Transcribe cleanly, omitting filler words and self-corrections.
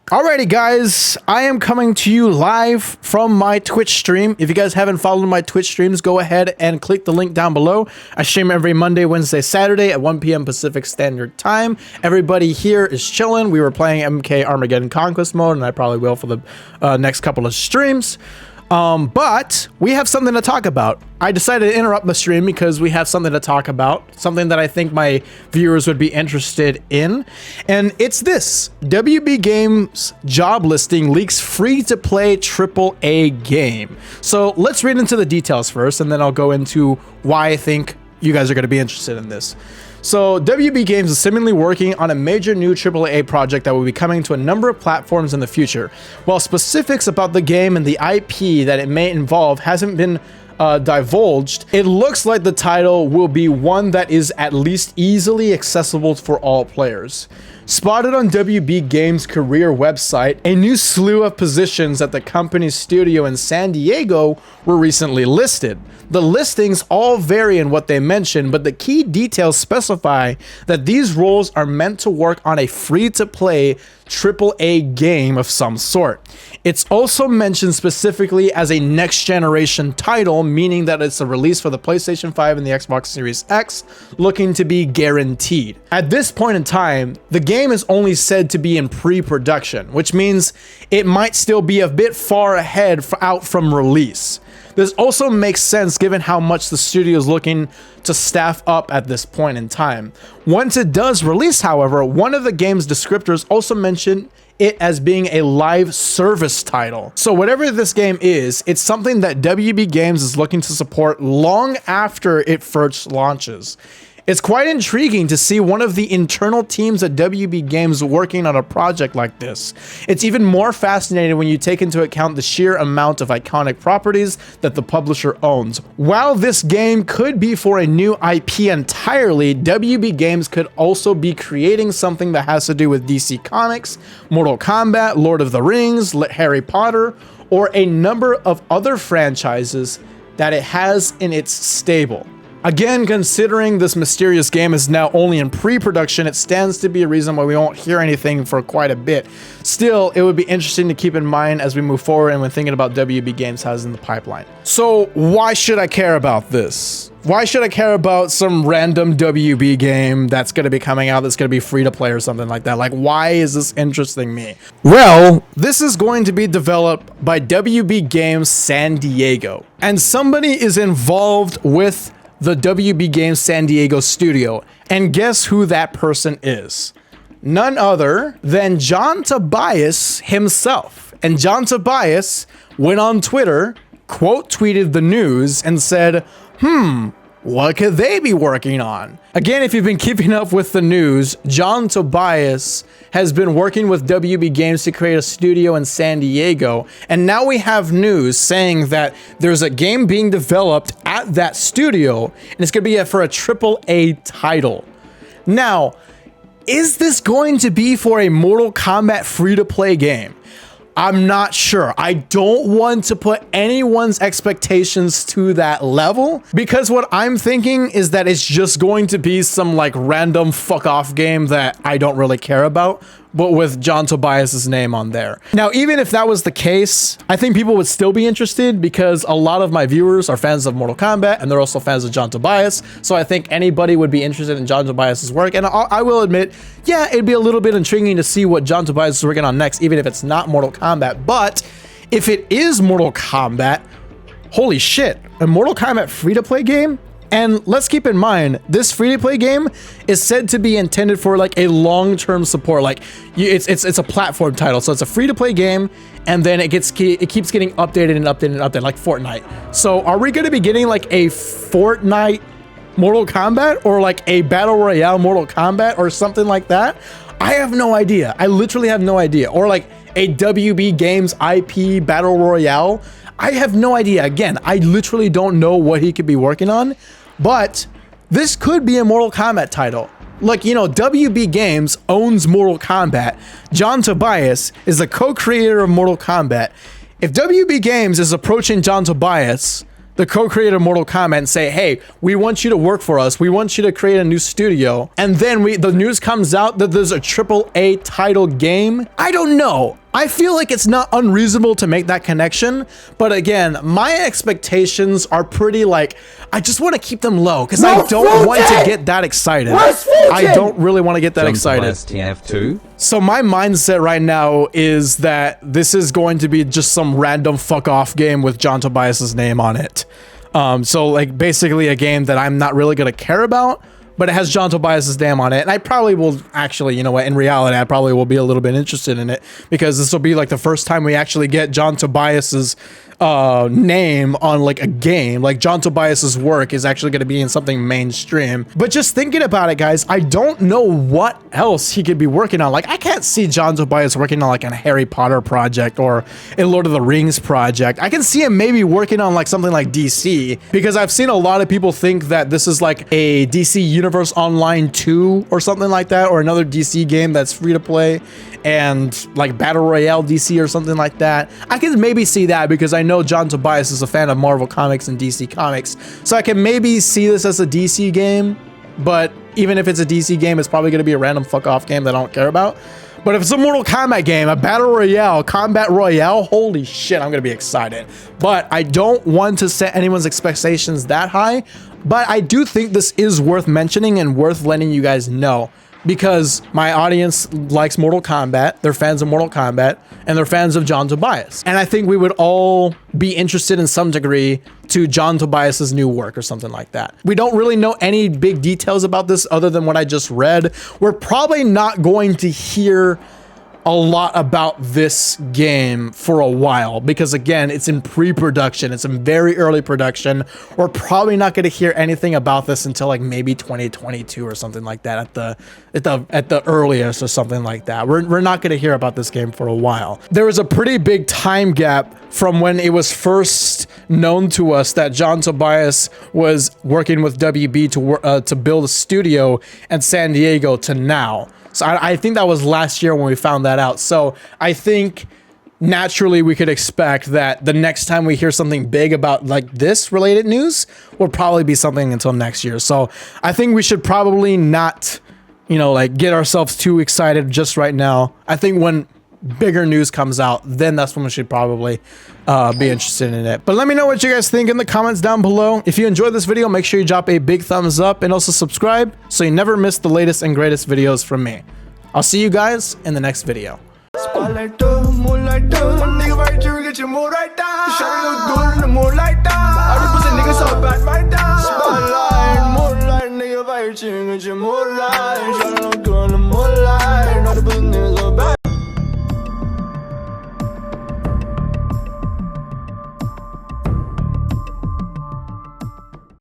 Alrighty guys, I am coming to you live from my Twitch stream. If you guys haven't followed my Twitch streams, go ahead and click the link down below. I stream every Monday, Wednesday, Saturday at 1 p.m. Pacific Standard Time. Everybody here is chilling. We were playing MK Armageddon Conquest mode, and I probably will for the next couple of streams. But we have something to talk about. I decided to interrupt the stream because we have something to talk about, something that I think my viewers would be interested in. And it's this: WB Games job listing leaks free-to-play AAA game. So let's read into the details first, and then I'll go into why I think you guys are going to be interested in this. So WB Games is seemingly working on a major new AAA project that will be coming to a number of platforms in the future. While specifics about the game and the IP that it may involve hasn't been divulged, it looks like the title will be one that is at least easily accessible for all players. Spotted on WB Games' career website, a new slew of positions at the company's studio in San Diego were recently listed. The listings all vary in what they mention, but the key details specify that these roles are meant to work on a free-to-play AAA game of some sort. It's also mentioned specifically as a next-generation title, meaning that it's a release for the PlayStation 5 and the Xbox Series X, looking to be guaranteed. At this point in time, the game is only said to be in pre-production, which means it might still be a bit far ahead out from release. This also makes sense given how much the studio is looking to staff up at this point in time. Once it does release, however, one of the game's descriptors also mentioned it as being a live service title. So whatever this game is, it's something that WB Games is looking to support long after it first launches. It's quite intriguing to see one of the internal teams at WB Games working on a project like this. It's even more fascinating when you take into account the sheer amount of iconic properties that the publisher owns. While this game could be for a new IP entirely, WB Games could also be creating something that has to do with DC Comics, Mortal Kombat, Lord of the Rings, Harry Potter, or a number of other franchises that it has in its stable. Again, considering this mysterious game is now only in pre-production, it stands to be a reason why we won't hear anything for quite a bit. Still, it would be interesting to keep in mind as we move forward and when thinking about WB Games has in the pipeline. So why should I care about this? Why should I care about some random WB game that's going to be coming out that's going to be free to play or something like that? Like, why is this interesting me? Well, this is going to be developed by WB Games San Diego, and somebody is involved with the WB Games San Diego studio, and guess who that person is? None other than John Tobias himself. And John Tobias went on Twitter, quote tweeted the news, and said, what could they be working on? Again, if you've been keeping up with the news, John Tobias has been working with WB Games to create a studio in San Diego, and now we have news saying that there's a game being developed at that studio, and it's going to be for a AAA title. Now, is this going to be for a Mortal Kombat free-to-play game? I'm not sure. I don't want to put anyone's expectations to that level, because what I'm thinking is that it's just going to be some like random fuck off game that I don't really care about, but with John Tobias's name on there. Now, even if that was the case, I think people would still be interested because a lot of my viewers are fans of Mortal Kombat and they're also fans of John Tobias. So I think anybody would be interested in John Tobias's work. And I will admit, yeah, it'd be a little bit intriguing to see what John Tobias is working on next, even if it's not Mortal Kombat. But if it is Mortal Kombat, holy shit, a Mortal Kombat free-to-play game? And let's keep in mind, this free-to-play game is said to be intended for like a long-term support. Like it's a platform title, so it's a free-to-play game, and then it keeps getting updated and updated and updated, like Fortnite. So are we going to be getting like a Fortnite Mortal Kombat, or like a Battle Royale Mortal Kombat, or something like that? I have no idea. I literally have no idea. Or like a WB Games IP Battle Royale. I have no idea. Again, I literally don't know what he could be working on, but this could be a Mortal Kombat title. Like, you know, WB Games owns Mortal Kombat. John Tobias is the co-creator of Mortal Kombat. If WB Games is approaching John Tobias the co-creator of Mortal Kombat and say, hey, we want you to work for us. We want you to create a new studio. And then the news comes out that there's a AAA title game. I don't know. I feel like it's not unreasonable to make that connection. But again, my expectations are pretty like, I just want to keep them low because I don't want to get that excited. I don't really want to get that excited. TF2. So my mindset right now is that this is going to be just some random fuck off game with John Tobias's name on it. So like basically a game that I'm not really going to care about, but it has John Tobias's name on it. And I probably will actually, you know what, in reality, I probably will be a little bit interested in it because this will be like the first time we actually get John Tobias's name on like a game. Like John Tobias's work is actually going to be in something mainstream. But just thinking about it, guys, I don't know what else he could be working on. Like I can't see John Tobias working on like a Harry Potter project or a Lord of the Rings project. I can see him maybe working on like something like DC because I've seen a lot of people think that this is like a DC Universe Online 2 or something like that, or another DC game that's free to play and like Battle Royale DC or something like that. I can maybe see that because I know John Tobias is a fan of Marvel Comics and DC Comics. So I can maybe see this as a DC game, but even if it's a DC game, it's probably going to be a random fuck off game that I don't care about. But if it's a Mortal Kombat game, a Battle Royale, Combat Royale, holy shit, I'm going to be excited. But I don't want to set anyone's expectations that high. But I do think this is worth mentioning and worth letting you guys know, because my audience likes Mortal Kombat, they're fans of Mortal Kombat, and they're fans of John Tobias. And I think we would all be interested in some degree to John Tobias's new work or something like that. We don't really know any big details about this other than what I just read. We're probably not going to hear a lot about this game for a while because again, it's in pre-production. It's in very early production. We're probably not going to hear anything about this until like maybe 2022 or something like that at the earliest or something like that. We're not going to hear about this game for a while. There was a pretty big time gap from when it was first known to us that John Tobias was working with WB to build a studio in San Diego to now. So I think that was last year when we found that out. So I think naturally we could expect that the next time we hear something big about like this related news will probably be something until next year. So I think we should probably not, you know, like get ourselves too excited just right now. I think when bigger news comes out, then that's when we should probably be interested in it. But let me know what you guys think in the comments down below. If you enjoyed this video, make sure you drop a big thumbs up and also subscribe so you never miss the latest and greatest videos from me. I'll see you guys in the next video. Spotlight, moonlight, nigga right here, get your mood right down. Shawty look good in the moonlight down. I represent niggas so bad right down. Spotlight, moonlight, nigga right here, get your mood right. Shawty look good in the moonlight. I represent niggas